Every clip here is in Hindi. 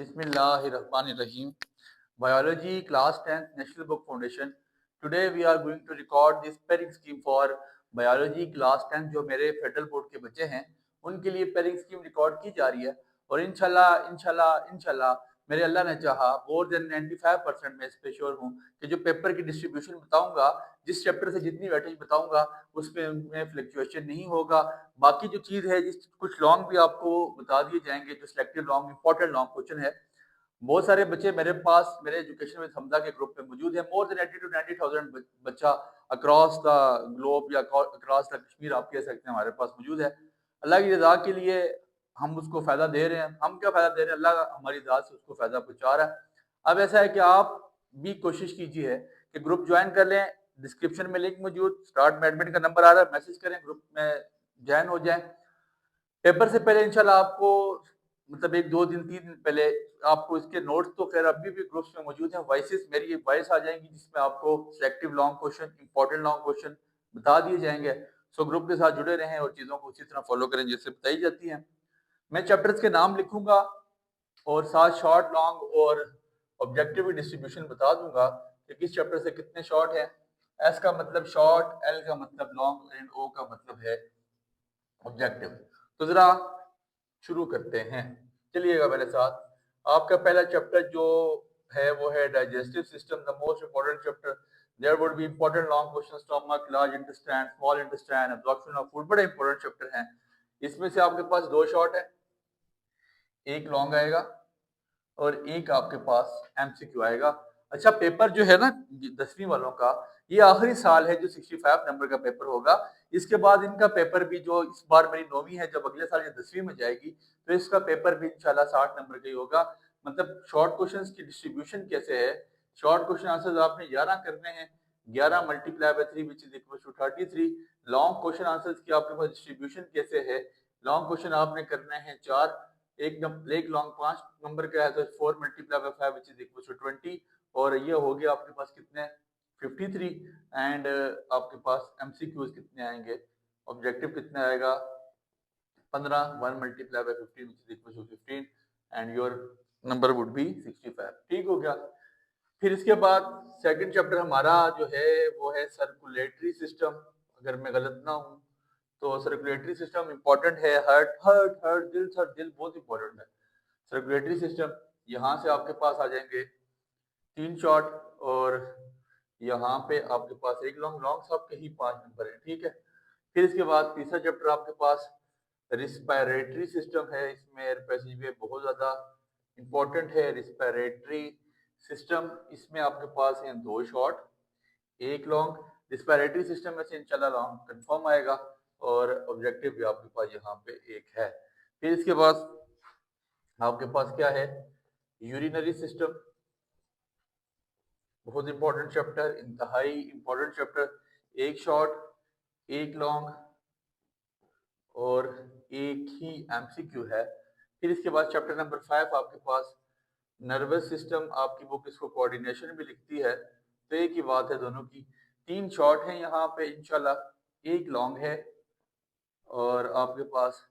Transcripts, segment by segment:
Bismillahirrahmanirrahim. Biology class 10th National Book Foundation. Today we are going to record this pairing scheme for biology class 10th जो मेरे फेडरल बोर्ड के बच्चे हैं उनके लिए pairing scheme रिकॉर्ड की जा रही है और इंशाल्लाह मेरे अल्लाह ने चाहा मोर देन 95% मैं इस पे श्योर हूँ कि जो पेपर की डिस्ट्रीब्यूशन बताऊंगा जिस चैप्टर से जितनी वेटेज बताऊंगा उसमें फ्लक्चुएशन नहीं होगा। बाकी जो चीज है जिस कुछ लॉन्ग भी आपको बता दिए जाएंगे जो selected long important long question है। बहुत सारे बच्चे मेरे पास मेरे एजुकेशन विद हमजा के ग्रुप में मौजूद है। मोर देन 80 to 90,000 बच्चा अक्रॉस द ग्लोब या अक्रॉस द कश्मीर आप कह सकते हैं हमारे पास मौजूद है। अल्लाह की रजा के लिए हम उसको फायदा दे रहे हैं। हम क्या फायदा दे रहे हैं, अल्लाह हमारी रजा से उसको फायदा पहुंचा रहा है। अब ऐसा है कि आप भी कोशिश कीजिए कि ग्रुप ज्वाइन कर लें। डिस्क्रिप्शन में लिंक मौजूद, स्टार्ट में एडमिट का नंबर आ रहा है, मैसेज करें, ग्रुप में ज्वाइन हो जाएं। पेपर से पहले इंशाल्लाह आपको मतलब 1 2 दिन 3 दिन पहले आपको इसके नोट्स तो खैर अभी भी ग्रुप्स में मौजूद हैं। वॉइसेस मेरी वॉइस आ जाएंगी जिसमें आपको selective long question, important long question बता दिए जाएंगे। सो ग्रुप के साथ जुड़े रहें और चीज़ों को उसी तरह फॉलो करें जैसे बताई जाती हैं। मैं चैप्टर्स के नाम लिखूंगा और साथ शॉर्ट लॉन्ग और ऑब्जेक्टिव डिस्ट्रीब्यूशन बता दूंगा कि किस चैप्टर से कितने शॉर्ट हैं। एस का मतलब शॉर्ट, एल का मतलब लॉन्ग एंड ओ का मतलब है ऑब्जेक्टिव। तो जरा शुरू करते हैं, चलिएगा मेरे साथ। आपका पहला चैप्टर जो है वो है digestive system, the most important chapter. There would be important long question, stomach, large intestine, small intestine, absorption of food, बड़े इंपॉर्टेंट चैप्टर हैं। इसमें से आपके पास 2 शॉर्ट है, एक लॉन्ग आएगा और एक आपके पास एमसीक्यू आएगा। अच्छा, पेपर जो है ना 10वीं वालों का, ये आखिरी साल है जो 65 नंबर का पेपर होगा। इसके बाद इनका पेपर भी जो इस बार मेरी 9वीं है, जब अगले साल ये 10वीं में जाएगी तो इसका पेपर भी इंशाल्लाह 60 नंबर का ही होगा। मतलब शॉर्ट क्वेश्चंस की डिस्ट्रीब्यूशन कैसे है, शॉर्ट क्वेश्चन आंसर्स आपने 11 करने हैं, 11 multiply by 3 which is equal to 33। Long question answers की आपके पास डिस्ट्रीब्यूशन कैसे है, लॉन्ग क्वेश्चन आपने करने हैं 4, एक लॉन्ग 5 नंबर का है तो 4 multiply by 5 which is equal to 20 और ये हो गया आपके पास कितने 53। एंड आपके पास एमसीक्यूज कितने आएंगे, ऑब्जेक्टिव कितने आएगा 15, 1 multiply by 15 which is equal to 15 and your number would be 65। ठीक हो गया। फिर इसके बाद सेकंड चैप्टर हमारा जो है वो है सर्कुलेटरी सिस्टम, अगर मैं गलत ना हूँ तो सर्कुलेटरी सिस्टम इंपॉर्टेंट है। दिल बहुत इंपॉर्टेंट है। सर्कुलेटरी सिस्टम, यहाँ से आपके पास आ जाएंगे 3 शॉट और यहाँ पे आपके पास एक लॉन्ग, लॉन्ग सब के ही 5 नंबर है। ठीक है। फिर इसके बाद तीसरा चैप्टर आपके पास रिस्पायरेटरी सिस्टम है। इसमें पैसेज बहुत ज्यादा इंपॉर्टेंट है। रिस्पायरेटरी सिस्टम, इसमें आपके पास हैं 2 शॉर्ट, एक लॉन्ग। रिस्पायरेटरी सिस्टम में से इंशाल्लाह लॉन्ग कंफर्म आएगा और ऑब्जेक्टिव भी आपके पास यहाँ पे एक है। फिर इसके बाद आपके पास क्या है, यूरिनरी सिस्टम, बहुत इंपॉर्टेंट चैप्टर, इंतहाई इंपॉर्टेंट चैप्टर। एक शॉर्ट, एक लॉन्ग और एक ही एमसीक्यू है। फिर इसके बाद चैप्टर नंबर 5 आपके पास नर्वस सिस्टम, आपकी बुक इसको कोऑर्डिनेशन भी लिखती है तो एक ही बात है दोनों की। 3 शॉर्ट हैं यहाँ पे इंशाल्लाह, एक लॉन्ग है और आपके पास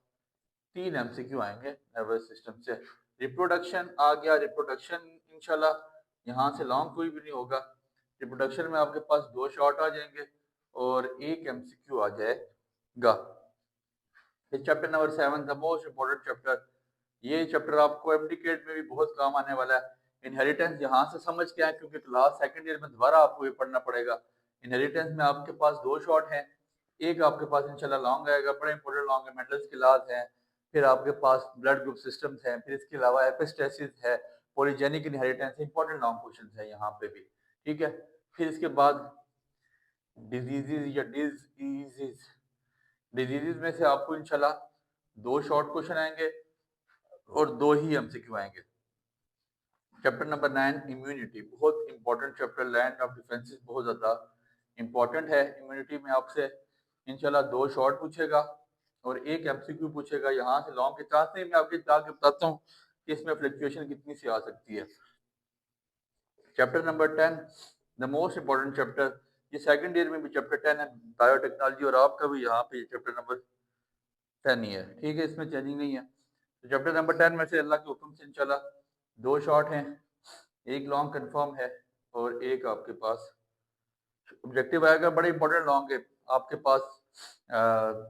3 एमसीक्यू आएंगे नर्वस सिस्टम से। रिप्रोडक्शन आ गया, रिप्रोडक्शन इंशाल्लाह यहाँ से लॉन्ग कोई भी नहीं होगा। रिप्रोडक्शन में आपके पास 2 शॉर्ट आ जाएंगे और एक एमसीक्यू आ जाएगा। फिर chapter number 7, the most important chapter, ये चैप्टर आपको एमडीकेट में भी बहुत काम आने वाला है। इनहेरिटेंस यहाँ से समझ के आए क्योंकि क्लास सेकंड ईयर में दोबारा आपको ये पढ़ना पड़ेगा। इनहेरिटेंस में आपके पास 2 शॉर्ट हैं, एक आपके पास इंशाल्लाह लॉन्ग आएगा, बड़ा इंपॉर्टेंट लॉन्ग है, मेंडल्स के लॉज हैं। फिर आपके पास ब्लड ग्रुप सिस्टम्स हैं, फिर इसके अलावा एपिस्टेसिस है, polygenic inheritance, important long question है यहाँ पे भी। ठीक है। फिर इसके बाद डिजीजेज या डिजीजेज में से आपको इंशाल्लाह 2 शॉर्ट क्वेश्चन आएंगे और 2 ही एमसीक्यू आएंगे। चैप्टर नंबर 9, इम्यूनिटी, बहुत important chapter, land of defences बहुत ज्यादा इंपॉर्टेंट है। इम्यूनिटी में आपसे इंशाल्लाह 2 शॉर्ट पूछेगा और एक एमसीक्यू पूछेगा। यहाँ से लॉन्ग के चांस नहीं, मैं आपके जाके बताता हूँ कि इसमें फ्लक्चुएशन कितनी सी आ सकती है। Chapter number 10, the most important chapter, ये सेकंड ईयर में भी चैप्टर 10 है, बायोटेक्नोलॉजी, और आपका भी यहाँ पे चैप्टर नंबर 10 ही है। ठीक है, इसमें चेंजिंग नहीं है। तो चैप्टर नंबर 10 में से अल्लाह के हुक्म से इंशाल्लाह 2 शॉर्ट हैं, एक लॉन्ग कंफर्म है और एक आपके पास ऑब्जेक्टिव आएगा। बड़ा इंपॉर्टेंट लॉन्ग है आपके पास।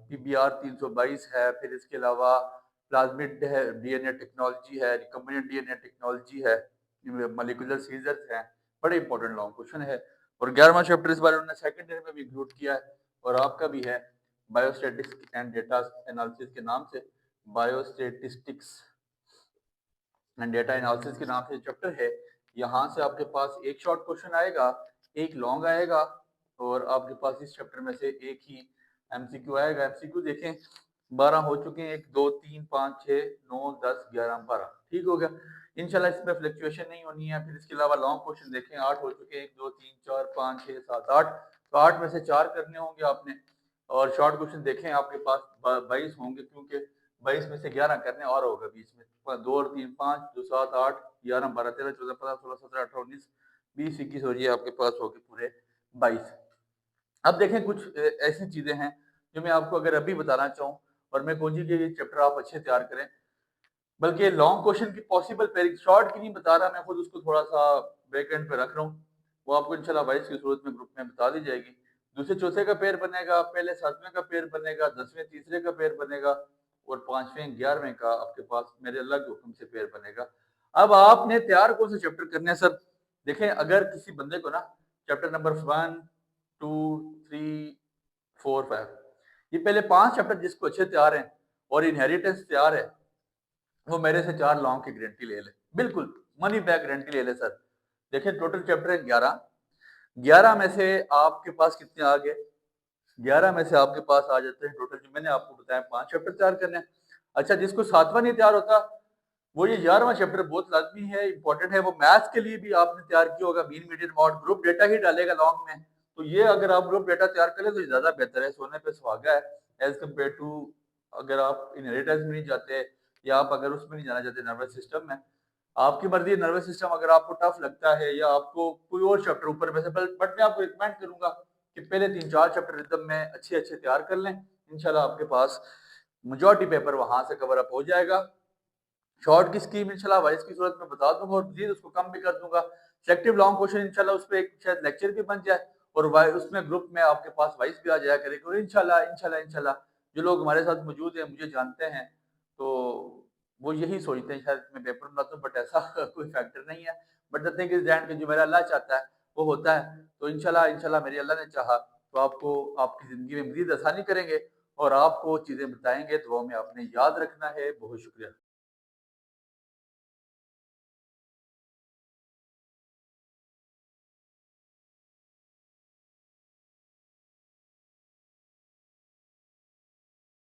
PBR 322 है, फिर इसके अलावा प्लाज्मिड है, DNA टेक्नोलॉजी है, रिकम्बिनेंट DNA टेक्नोलॉजी है, मॉलिक्यूलर सीजर्स हैं। बड़े इंपॉर्टेंट लॉन्ग क्वेश्चन है और 11वां चैप्टर इस बार उन्होंने सेकंड ईयर में भी इंक्लूड किया है और आपका भी है बायोस्टैटिस्टिक्स एंड डेटा एनालिसिस के नाम से। बायोस्टैटिस्टिक्स एंड डेटा एनालिसिस के नाम से चैप्टर है। यहाँ से आपके पास एक शॉर्ट क्वेश्चन आएगा, एक लॉन्ग आएगा और आपके पास इस चैप्टर में से एक ही MCQ आएगा। MCQ देखें 12 हो चुके हैं, 1 2 3 5 6 9 10 11 12, ठीक हो गया। इंशाल्लाह इसमें फ्लक्चुएशन नहीं होनी है। फिर इसके अलावा लॉन्ग क्वेश्चन देखें 8 हो चुके हैं, 1 2 3 4 5 6 7 8, तो 8 में से 4 करने होंगे आपने। और शॉर्ट क्वेश्चन देखें आपके पास 22 होंगे, क्योंकि 22 में से 11 करने और होगा बीच में। 2 और 3 5 2 7 8 11 12 13 14 15 16 17 18 19 20 21 हो, ये आपके पास हो गए पूरे 22। अब देखें कुछ ऐसी चीजें हैं जो मैं आपको अगर अभी बताना चाहूँ, और मैं कोशिश की ये चैप्टर आप अच्छे तैयार करें। बल्कि लॉन्ग क्वेश्चन की पॉसिबल पेयरिंग, शॉर्ट की नहीं बता रहा, मैं खुद उसको थोड़ा सा बैक एंड पे रख रहा हूँ। वो आपको इंशाल्लाह वाइस की सूरत में ग्रुप में बता दी जाएगी। दूसरे चौथे का पेयर बनेगा, पहले 7वें का पेयर बनेगा, 10वें तीसरे का पेयर बनेगा और 5वें 11वें का आपके पास मेरे अलग हुक्म से पेयर बनेगा। अब आपने तैयार कौन से चैप्टर करने हैं सर? देखें, अगर किसी बंदे को ना चैप्टर नंबर 1 2 3 4 5, ये पहले 5 चैप्टर जिसको अच्छे तैयार हैं और इनहेरिटेंस तैयार है, वो मेरे से 4 लॉन्ग की गारंटी ले ले, बिल्कुल मनी बैक गारंटी ले ले सर। देखिए टोटल चैप्टर है 11, 11 में से आपके पास कितने आ गए? 11 में से आपके पास आ जाते हैं टोटल, जो मैंने आपको बताया 5 चैप्टर तैयार करने हैं। अच्छा, जिसको 7वां नहीं तैयार होता, वो ये 11वां चैप्टर बहुत लाजमी है, इंपॉर्टेंट है। वो मैथ्स के लिए भी आपने तैयार किया होगा, mean median mode group data ही डालेगा लॉन्ग में, तो ये अगर आप ग्रुप डेटा तैयार करें तो ज्यादा बेहतर है, सोने पे सुहागा है एज कम्पेयर टू अगर आप इनहेरिटेंस में नहीं जाते या आप अगर उसमें नहीं जाना चाहते नर्वस सिस्टम में। आपकी मर्जी है, नर्वस सिस्टम अगर आपको टफ लगता है या आपको कोई और चैप्टर ऊपर में से, बट मैं आपको रिकमेंड करूंगा कि पहले 3 4 चैप्टर रिदम में अच्छे अच्छे तैयार कर लें। इंशाल्लाह आपके पास मेजॉरिटी पेपर वहां से कवर अप हो जाएगा। शॉर्ट की स्कीम इंशाल्लाह वाइस की सूरत में बता दूंगा और मजीद उसको कम भी कर दूंगा। सेलेक्टिव लॉन्ग क्वेश्चन इंशाल्लाह उस पर एक शायद लेक्चर भी बन जाए और उसमें ग्रुप में आपके पास वाइस भी आ जाया करेगा। और इंशाल्लाह इंशाल्लाह इंशाल्लाह जो लोग हमारे साथ मौजूद हैं, मुझे जानते हैं, तो वो यही सोचते हैं शायद मैं पेपर बनाता हूँ, बट ऐसा कोई फैक्टर नहीं है। But the thing is that कि जो मेरा अल्लाह चाहता है वो होता है। तो इंशाल्लाह इंशाल्लाह मेरे अल्लाह ने चाहा तो आपको आपकी जिंदगी में मजीद आसानी करेंगे और आपको चीजें बताएंगे, तो वो हमें आपने याद रखना है। बहुत शुक्रिया।